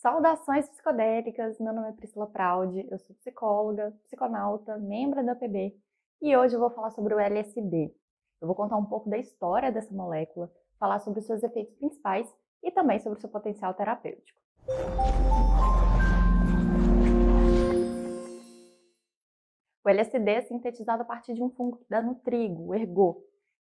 Saudações psicodélicas, meu nome é Priscila Praudi, eu sou psicóloga, psiconauta, membro da PB e hoje eu vou falar sobre o LSD. Eu vou contar um pouco da história dessa molécula, falar sobre os seus efeitos principais e também sobre o seu potencial terapêutico. O LSD é sintetizado a partir de um fungo que dá no trigo, o ergot,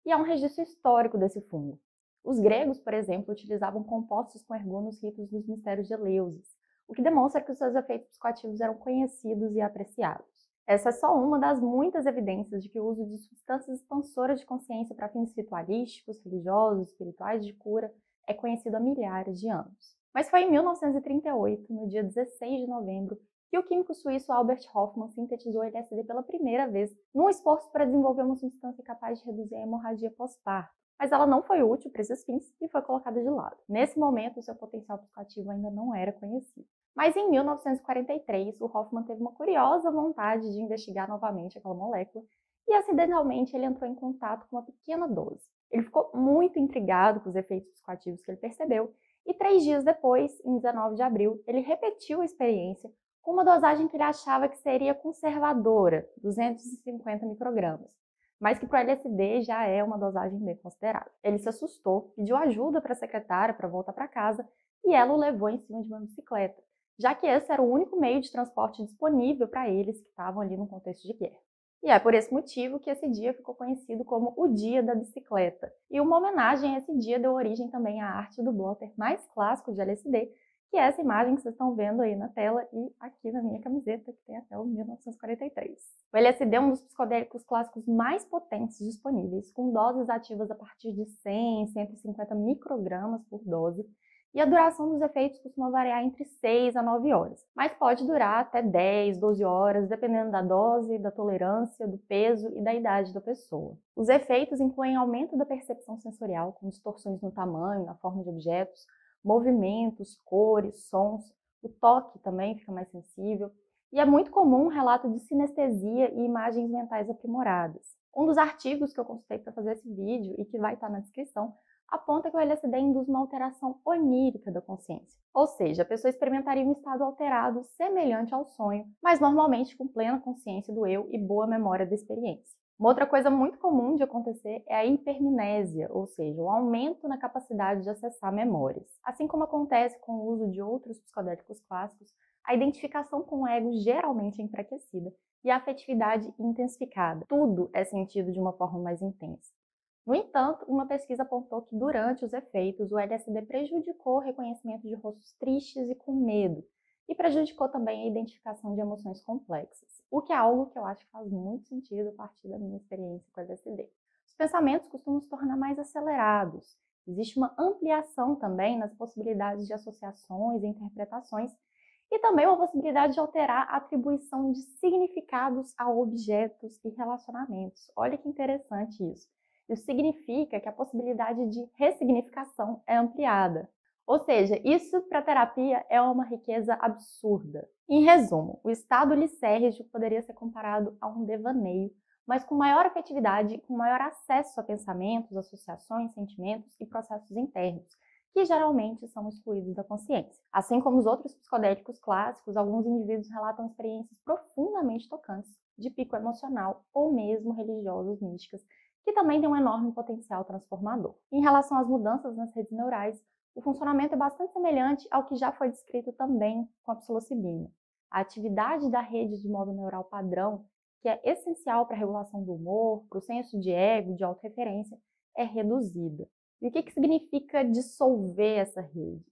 e há um registro histórico desse fungo. Os gregos, por exemplo, utilizavam compostos com ergot nos ritos dos mistérios de Eleusis, o que demonstra que os seus efeitos psicoativos eram conhecidos e apreciados. Essa é só uma das muitas evidências de que o uso de substâncias expansoras de consciência para fins ritualísticos, religiosos, espirituais de cura é conhecido há milhares de anos. Mas foi em 1938, no dia 16 de novembro, que o químico suíço Albert Hofmann sintetizou o LSD pela primeira vez, num esforço para desenvolver uma substância capaz de reduzir a hemorragia pós-parto. Mas ela não foi útil para esses fins e foi colocada de lado. Nesse momento, o seu potencial psicoativo ainda não era conhecido. Mas em 1943, o Hofmann teve uma curiosa vontade de investigar novamente aquela molécula e acidentalmente ele entrou em contato com uma pequena dose. Ele ficou muito intrigado com os efeitos psicoativos que ele percebeu e 3 dias depois, em 19 de abril, ele repetiu a experiência com uma dosagem que ele achava que seria conservadora, 250 microgramas, mas que para o LSD já é uma dosagem bem considerável. Ele se assustou, pediu ajuda para a secretária para voltar para casa e ela o levou em cima de uma bicicleta, já que esse era o único meio de transporte disponível para eles que estavam ali no contexto de guerra. E é por esse motivo que esse dia ficou conhecido como o Dia da Bicicleta. E uma homenagem a esse dia deu origem também à arte do blotter mais clássico de LSD, que é essa imagem que vocês estão vendo aí na tela e aqui na minha camiseta, que tem até o 1943. O LSD é um dos psicodélicos clássicos mais potentes disponíveis, com doses ativas a partir de 100, 150 microgramas por dose, e a duração dos efeitos costuma variar entre 6 a 9 horas, mas pode durar até 10, 12 horas, dependendo da dose, da tolerância, do peso e da idade da pessoa. Os efeitos incluem aumento da percepção sensorial, com distorções no tamanho, na forma de objetos, movimentos, cores, sons, o toque também fica mais sensível, e é muito comum um relato de sinestesia e imagens mentais aprimoradas. Um dos artigos que eu consultei para fazer esse vídeo e que vai estar na descrição aponta que o LSD induz uma alteração onírica da consciência, ou seja, a pessoa experimentaria um estado alterado semelhante ao sonho, mas normalmente com plena consciência do eu e boa memória da experiência. Uma outra coisa muito comum de acontecer é a hipermnésia, ou seja, o aumento na capacidade de acessar memórias. Assim como acontece com o uso de outros psicodélicos clássicos, a identificação com o ego geralmente é enfraquecida e a afetividade intensificada. Tudo é sentido de uma forma mais intensa. No entanto, uma pesquisa apontou que durante os efeitos, o LSD prejudicou o reconhecimento de rostos tristes e com medo, e prejudicou também a identificação de emoções complexas, o que é algo que eu acho que faz muito sentido a partir da minha experiência com o LSD. Os pensamentos costumam se tornar mais acelerados, existe uma ampliação também nas possibilidades de associações e interpretações, e também uma possibilidade de alterar a atribuição de significados a objetos e relacionamentos. Olha que interessante isso. Isso significa que a possibilidade de ressignificação é ampliada. Ou seja, isso para a terapia é uma riqueza absurda. Em resumo, o estado lisérgico poderia ser comparado a um devaneio, mas com maior afetividade e com maior acesso a pensamentos, associações, sentimentos e processos internos, que geralmente são excluídos da consciência. Assim como os outros psicodélicos clássicos, alguns indivíduos relatam experiências profundamente tocantes, de pico emocional ou mesmo religiosas místicas, que também tem um enorme potencial transformador. Em relação às mudanças nas redes neurais, o funcionamento é bastante semelhante ao que já foi descrito também com a psilocibina. A atividade da rede de modo neural padrão, que é essencial para a regulação do humor, para o senso de ego, de autorreferência, é reduzida. E o que significa dissolver essa rede?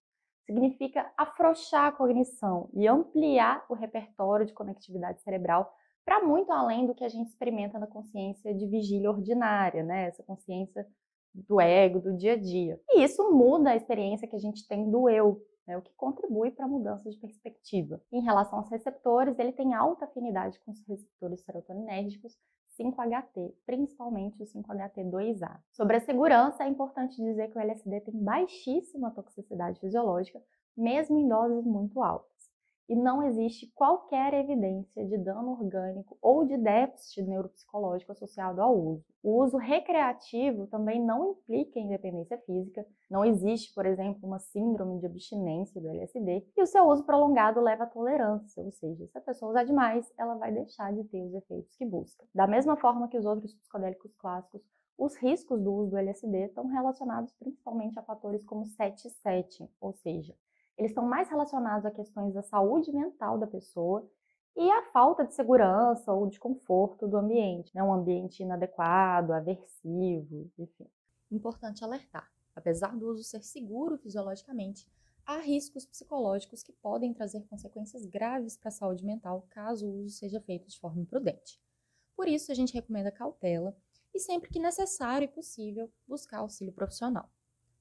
Significa afrouxar a cognição e ampliar o repertório de conectividade cerebral para muito além do que a gente experimenta na consciência de vigília ordinária, né? Essa consciência do ego, do dia a dia. E isso muda a experiência que a gente tem do eu, né? O que contribui para a mudança de perspectiva. Em relação aos receptores, ele tem alta afinidade com os receptores serotoninérgicos 5-HT, principalmente o 5-HT2A. Sobre a segurança, é importante dizer que o LSD tem baixíssima toxicidade fisiológica, mesmo em doses muito altas. e não existe qualquer evidência de dano orgânico ou de déficit neuropsicológico associado ao uso. O uso recreativo também não implica em dependência física, não existe, por exemplo, uma síndrome de abstinência do LSD, e o seu uso prolongado leva à tolerância, ou seja, se a pessoa usar demais, ela vai deixar de ter os efeitos que busca. Da mesma forma que os outros psicodélicos clássicos, os riscos do uso do LSD estão relacionados principalmente a fatores como 7-7, ou seja, eles estão mais relacionados a questões da saúde mental da pessoa e a falta de segurança ou de conforto do ambiente, né? Um ambiente inadequado, aversivo, enfim. Importante alertar, apesar do uso ser seguro fisiologicamente, há riscos psicológicos que podem trazer consequências graves para a saúde mental caso o uso seja feito de forma imprudente. Por isso, a gente recomenda cautela e, sempre que necessário e possível, buscar auxílio profissional.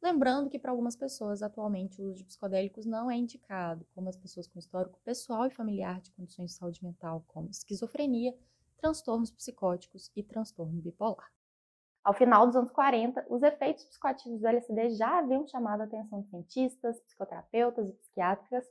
Lembrando que para algumas pessoas atualmente o uso de psicodélicos não é indicado, como as pessoas com histórico pessoal e familiar de condições de saúde mental como esquizofrenia, transtornos psicóticos e transtorno bipolar. Ao final dos anos 40, os efeitos psicoativos do LSD já haviam chamado a atenção de cientistas, psicoterapeutas e psiquiatras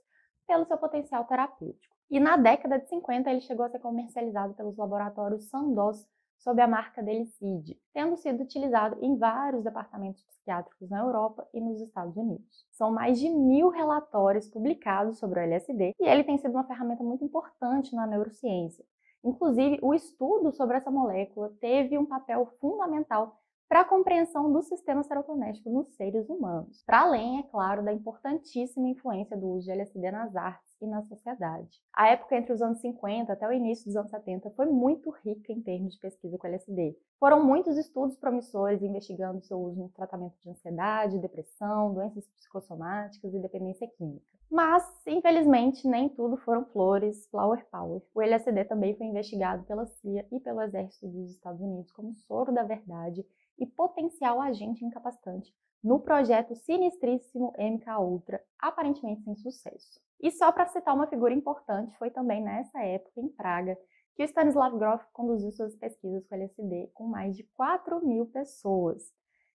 pelo seu potencial terapêutico. E na década de 50 ele chegou a ser comercializado pelos laboratórios Sandoz sob a marca Delicide, tendo sido utilizado em vários departamentos psiquiátricos na Europa e nos Estados Unidos. São mais de 1000 relatórios publicados sobre o LSD e ele tem sido uma ferramenta muito importante na neurociência. Inclusive, o estudo sobre essa molécula teve um papel fundamental para a compreensão do sistema serotonínico nos seres humanos, para além, é claro, da importantíssima influência do uso de LSD nas artes e na sociedade. A época entre os anos 50 até o início dos anos 70 foi muito rica em termos de pesquisa com LSD. Foram muitos estudos promissores investigando seu uso no tratamento de ansiedade, depressão, doenças psicossomáticas e dependência química. Mas, infelizmente, nem tudo foram flores, flower power. O LSD também foi investigado pela CIA e pelo Exército dos Estados Unidos como soro da verdade e potencial agente incapacitante no projeto sinistríssimo MKUltra, aparentemente sem sucesso. E só para citar uma figura importante, foi também nessa época, em Praga, que o Stanislav Grof conduziu suas pesquisas com LSD com mais de 4.000 pessoas,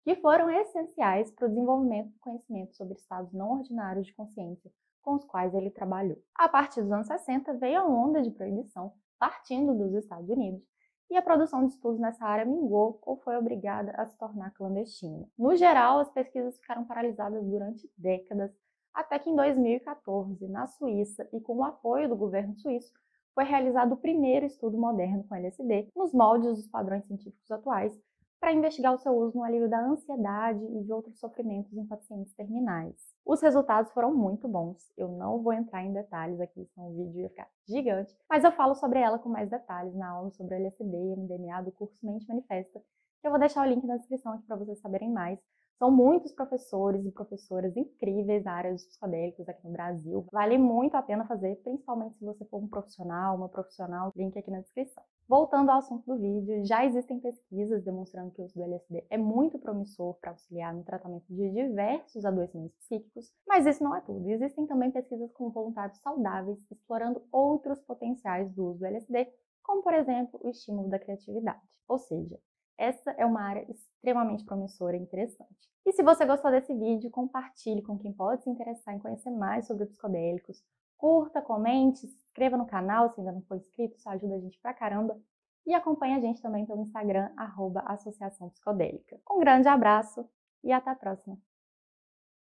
que foram essenciais para o desenvolvimento do conhecimento sobre estados não ordinários de consciência com os quais ele trabalhou. A partir dos anos 60 veio a onda de proibição partindo dos Estados Unidos, e a produção de estudos nessa área mingou ou foi obrigada a se tornar clandestina. No geral, as pesquisas ficaram paralisadas durante décadas, até que em 2014, na Suíça, e com o apoio do governo suíço, foi realizado o primeiro estudo moderno com LSD, nos moldes dos padrões científicos atuais, para investigar o seu uso no alívio da ansiedade e de outros sofrimentos em pacientes terminais. Os resultados foram muito bons, eu não vou entrar em detalhes aqui, senão o vídeo ia ficar gigante, mas eu falo sobre ela com mais detalhes na aula sobre LSD e MDMA do curso Mente Manifesta, que eu vou deixar o link na descrição aqui para vocês saberem mais. São muitos professores e professoras incríveis na área dos psicodélicos aqui no Brasil. Vale muito a pena fazer, principalmente se você for um profissional, uma profissional, link aqui na descrição. Voltando ao assunto do vídeo, já existem pesquisas demonstrando que o uso do LSD é muito promissor para auxiliar no tratamento de diversos adoecimentos psíquicos, mas isso não é tudo. Existem também pesquisas com voluntários saudáveis explorando outros potenciais do uso do LSD, como por exemplo o estímulo da criatividade. Ou seja, essa é uma área extremamente promissora e interessante. E se você gostou desse vídeo, compartilhe com quem pode se interessar em conhecer mais sobre psicodélicos. Curta, comente, se inscreva no canal se ainda não for inscrito, isso ajuda a gente pra caramba. E acompanhe a gente também pelo Instagram, @associação psicodélica. Um grande abraço e até a próxima!